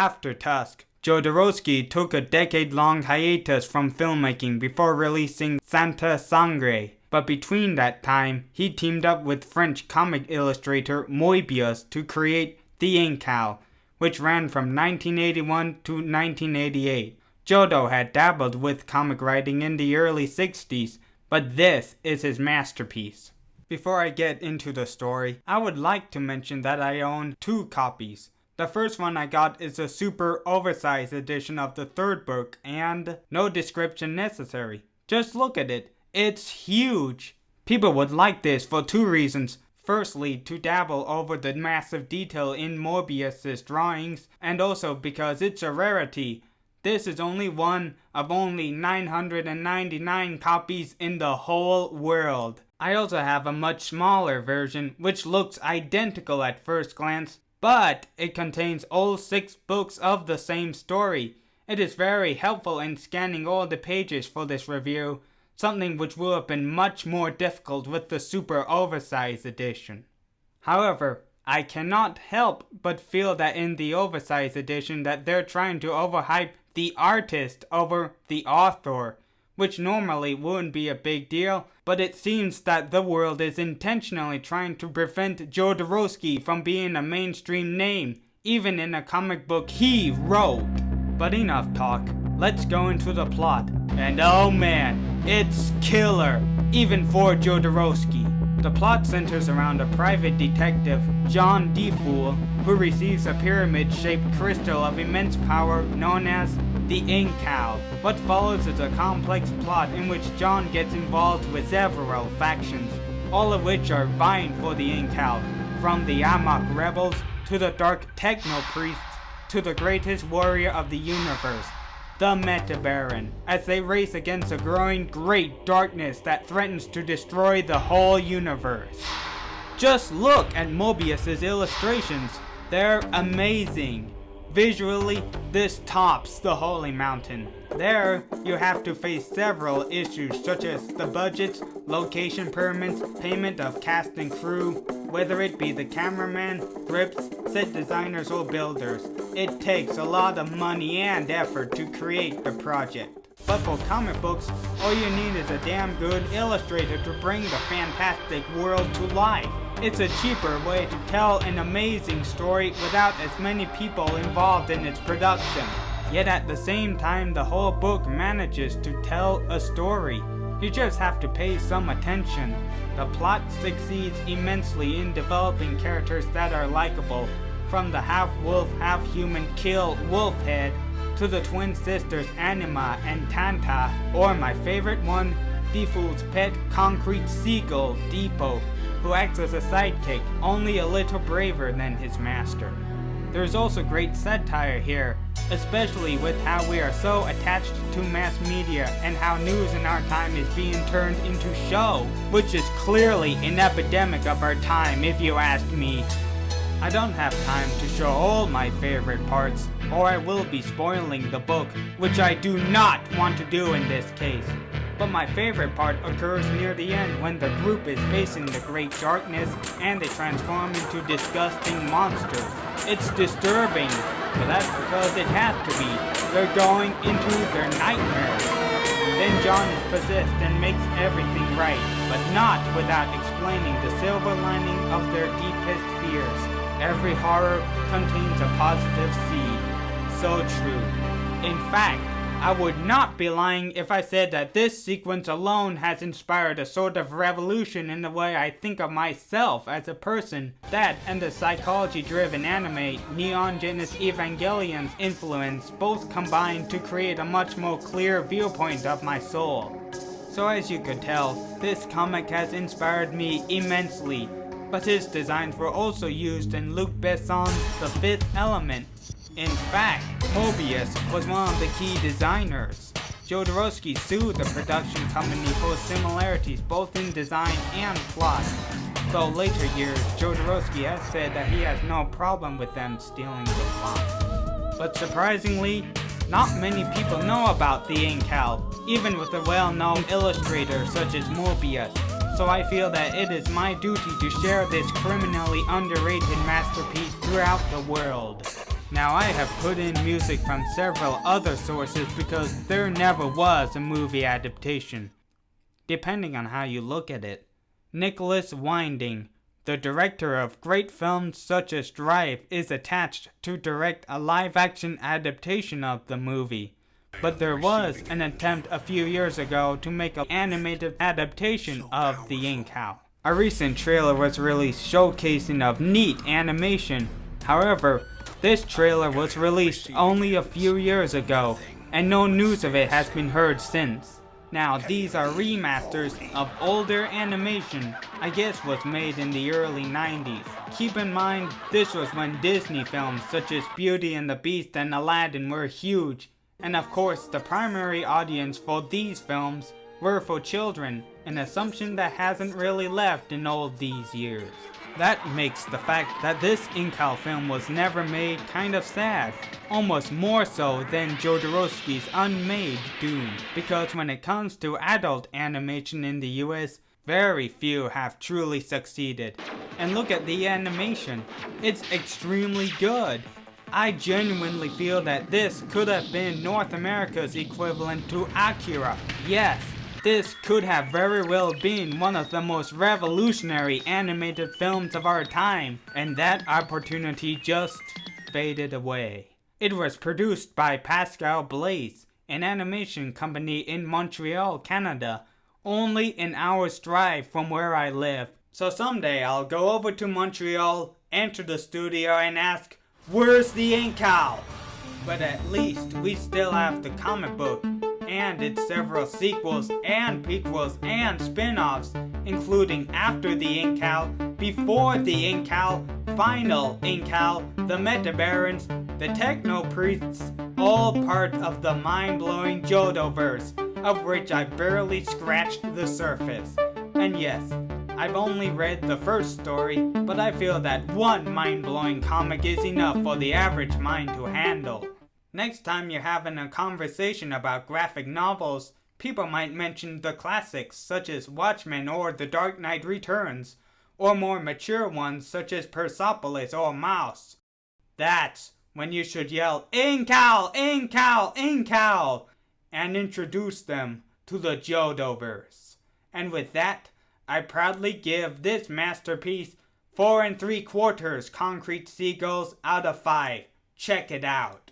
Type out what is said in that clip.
After Tusk, Jodorowsky took a decade-long hiatus from filmmaking before releasing Santa Sangre. But between that time, he teamed up with French comic illustrator Moebius to create the Incal, which ran from 1981 to 1988. Jodo had dabbled with comic writing in the early 60s, but this is his masterpiece. Before I get into the story, I would like to mention that I own 2 copies. The first one I got is a super oversized edition of the 3rd book, and no description necessary. Just look at it. It's huge. People would like this for 2 reasons. Firstly, to dabble over the massive detail in Moebius's drawings, and also because it's a rarity. This is only one of only 999 copies in the whole world. I also have a much smaller version which looks identical at first glance, but it contains all 6 books of the same story. It is very helpful in scanning all the pages for this review, something which would have been much more difficult with the super oversized edition. However, I cannot help but feel that in the oversized edition that they're trying to overhype the artist over the author, which normally wouldn't be a big deal, but it seems that the world is intentionally trying to prevent Jodorowsky from being a mainstream name, even in a comic book he wrote. But enough talk, let's go into the plot. And oh man, it's killer, even for Jodorowsky. The plot centers around a private detective, John DeFool, who receives a pyramid-shaped crystal of immense power known as the Incal. What follows is a complex plot in which John gets involved with several factions, all of which are vying for the Incal, from the Amok rebels to the dark techno priests to the greatest warrior of the universe, the Meta Baron, as they race against a growing great darkness that threatens to destroy the whole universe. Just look at Moebius's illustrations. They're amazing. Visually, this tops the Holy Mountain. There, you have to face several issues such as the budgets, location permits, payment of cast and crew, whether it be the cameraman, grips, set designers, or builders. It takes a lot of money and effort to create the project. But for comic books, all you need is a damn good illustrator to bring the fantastic world to life. It's a cheaper way to tell an amazing story without as many people involved in its production. Yet at the same time, the whole book manages to tell a story. You just have to pay some attention. The plot succeeds immensely in developing characters that are likable, from the half-wolf, half-human Kill Wolfhead to the twin sisters Anima and Tanta, or my favorite one, DeFool's pet concrete seagull, Depot, who acts as a sidekick, only a little braver than his master. There's also great satire here, especially with how we are so attached to mass media and how news in our time is being turned into show, which is clearly an epidemic of our time if you ask me. I don't have time to show all my favorite parts, or I will be spoiling the book, which I do not want to do in this case. But my favorite part occurs near the end when the group is facing the great darkness and they transform into disgusting monsters. It's disturbing, but that's because it has to be. They're going into their nightmares. Then John is possessed and makes everything right, but not without explaining the silver lining of their deepest fears. Every horror contains a positive seed. So true. In fact, I would not be lying if I said that this sequence alone has inspired a sort of revolution in the way I think of myself as a person. That and the psychology-driven anime Neon Genesis Evangelion's influence both combined to create a much more clear viewpoint of my soul. So as you could tell, this comic has inspired me immensely, but his designs were also used in Luc Besson's The Fifth Element. In fact, Moebius was one of the key designers. Jodorowsky sued the production company for similarities both in design and plot. Though later years, Jodorowsky has said that he has no problem with them stealing the plot. But surprisingly, not many people know about the Incal, even with a well-known illustrator such as Moebius. So I feel that it is my duty to share this criminally underrated masterpiece throughout the world. Now I have put in music from several other sources because there never was a movie adaptation, depending on how you look at it. Nicholas Winding, the director of great films such as Drive, is attached to direct a live-action adaptation of the movie. But there was an attempt a few years ago to make an animated adaptation of the Incal. A recent trailer was released showcasing of neat animation. However, this trailer was released only a few years ago, and no news of it has been heard since. Now, these are remasters of older animation, I guess was made in the early 90s. Keep in mind, this was when Disney films such as Beauty and the Beast and Aladdin were huge, and of course the primary audience for these films were for children, an assumption that hasn't really left in all these years. That makes the fact that this Incal film was never made kind of sad, almost more so than Jodorowsky's Unmade Dune, because when it comes to adult animation in the US, very few have truly succeeded. And look at the animation, it's extremely good. I genuinely feel that this could have been North America's equivalent to Akira. Yes, this could have very well been one of the most revolutionary animated films of our time, and that opportunity just faded away. It was produced by Pascal Blaise, an animation company in Montreal, Canada, only an hour's drive from where I live. So someday I'll go over to Montreal, enter the studio and ask, "Where's the Incal?" But at least we still have the comic book and its several sequels and prequels and spin-offs, including After the Incal, Before the Incal, Final Incal, the Meta Barons, the Techno Priests, all part of the mind-blowing Jodoverse, of which I barely scratched the surface. And yes, I've only read the first story, but I feel that one mind-blowing comic is enough for the average mind to handle. Next time you're having a conversation about graphic novels, people might mention the classics such as Watchmen or The Dark Knight Returns, or more mature ones such as Persepolis or Mouse. That's when you should yell, "Incal! Incal! Incal!" and introduce them to the Jodoverse. And with that, I proudly give this masterpiece 4 3/4 concrete seagulls out of 5. Check it out.